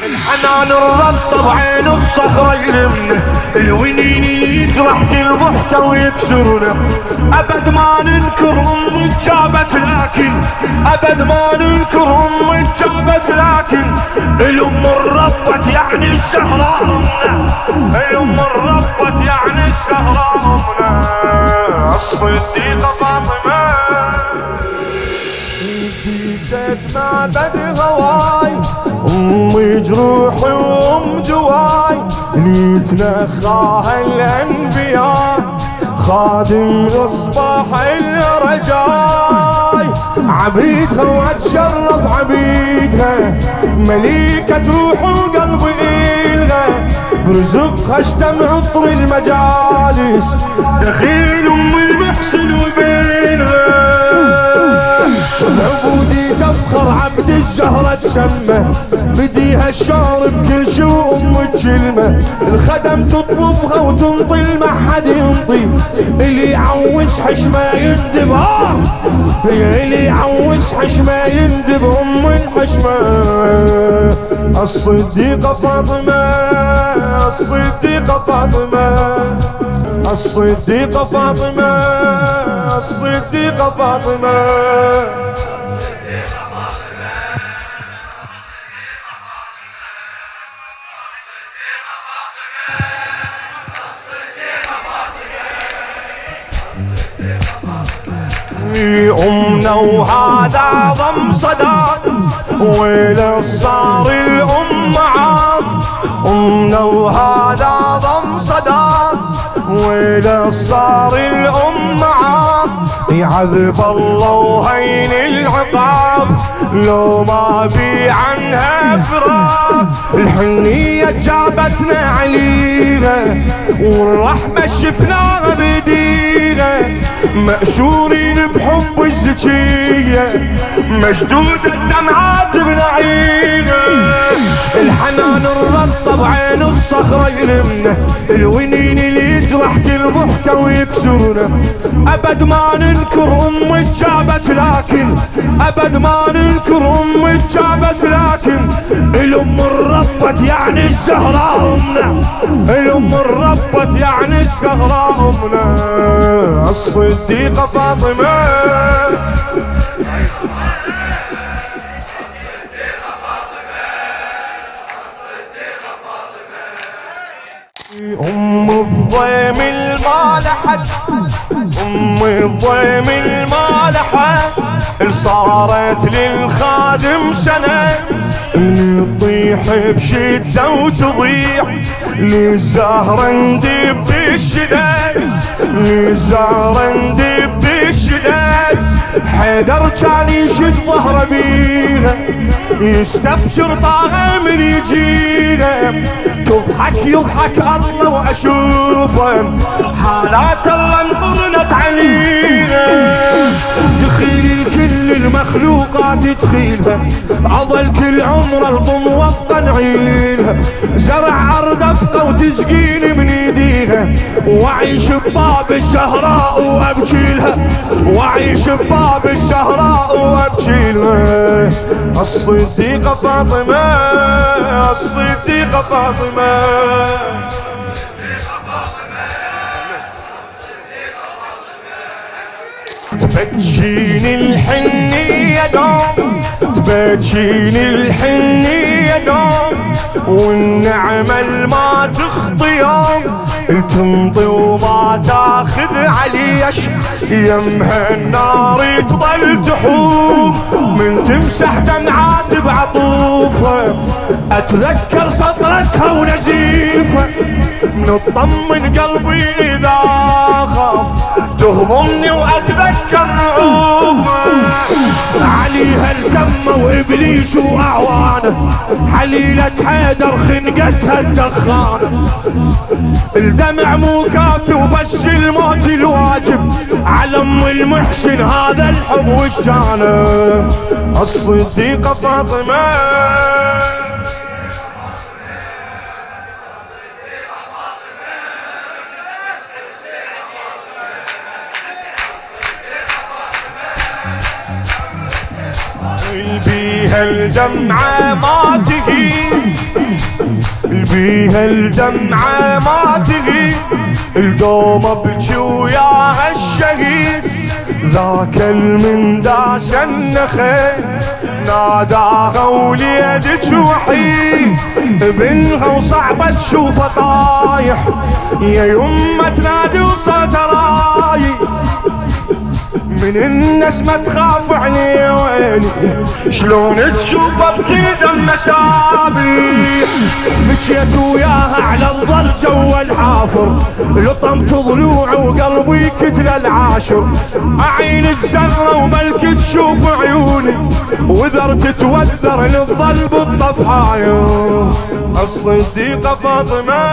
الحنان الرطب عين الصخرة يلمنا، الونين يجرح كل ضحكة ويكسرنا. أبد ما ننكر أم جابت لكن، أبد ما ننكر أم جابت لكن، الأم الربت يعني الزهراء أمنا، الأم الربت يعني الزهراء أمنا، الصديقة فاطمة. ست معبد هواي أمي جروحي وأم جواي، اللي تنخاها الأنبياء خادم إصباح الرجاي. عبيدها وأتشرف عبيدها، مليكة روح وقلب إلها، برزقها اشتم عطر المجالس، دخيل أم المحسن وبينها. عبودي تفخر عبد الزهرة تسمى، بديها الشعر بكل شو أم الكلمة، الخدم تطلبها وتنطي ما حد ينطي، اللي يعوز حشمة يندب، اللي يعوز حشمة يندب أم الحشمة. الصديقة فاطمة، الصديقة فاطمة، الصديقة فاطمة، الصديقة فاطمة. أمنا وهذا ضم صداق، ويل صار الأم معاك. أمنا وهذا ضم صداق، ويل صار الأم معاك. يعذب الله وهين العقاب، لو ما بي عنها فراق. الحنية جابتنا عليها، والرحمة شفناها بديها، مأشورين بحب الزكية، مشدودة الدمعات بنعينا. الحنان الرطب عين الصخرة يلمنا، الونين اللي يجرح كل ضحكة ويكسرنا. أبد ما ننكر أم جابت لكن، أبد ما ننكر أم جابت لكن، الأم الربت يعني الزهراء أمنا، الأم الربت يعني الزهراء أمنا. الصديقة فاطمة، أم الضيم المالحة، أم الضيم المالحة، صارت للخادم سنة، تطيح بشدة وتضيع، للزهرة ندب بالشداد، للزهرة ندب بالشداد. حيدر كان يشد ظهره بيها، يستبشر طاغة من يجيها، تضحك يضحك الله واشوفه، حالات الله انطرنت عليها. دخيل كل المخلوقات تدخيلها، عضل كل عمر الضم وطن عيلها، زرع ارض ابقى وتسقيني من يديها، وعيش بباب الزهراء وابكيلها، وعيش بباب الزهراء وابكيلها. الصديقة فاطمة، الصديقة فاطمة، تبكيني الحنية دوم، تبكيني الحنية دوم، والنعمة ما تخطي يوم، تمضي وما تاخذ عليش، يمها النار تظل تحوم، من تمسح دمعات بعطوفها، اتذكر سطرتها ونزيفها، نطمن قلبي اذا خاف، تهضمني واتذكر رعوبها. عليها التمة وابليس واعوانه، حليلة حيدر خنقتها الدخانه، الدمع مو كافي وبس الموت الواجب، على ام المحسن هذا الحب وشانه. الصديقة فاطمة، بيها الدمعة ما تهين، بيها الدمعة ما تغيب الدوم ابكي وياها الشهيد ذاك المنداش النخيل ناداها وليدك وحيد ابنها وصعبة تشوفه طايح يا يمه تنادي وصوته رايح من الناس ما تخاف علي ويلي شلون تشوفه بكل دم مسابيح بكيت وياها على الظل جوا الحافر لطمت ضلوعي وقلبي كتل العاشر اعين الزهرة وبلك تشوف عيوني وذر تتوذر للظل بالطفحاير الصديقة فاطمة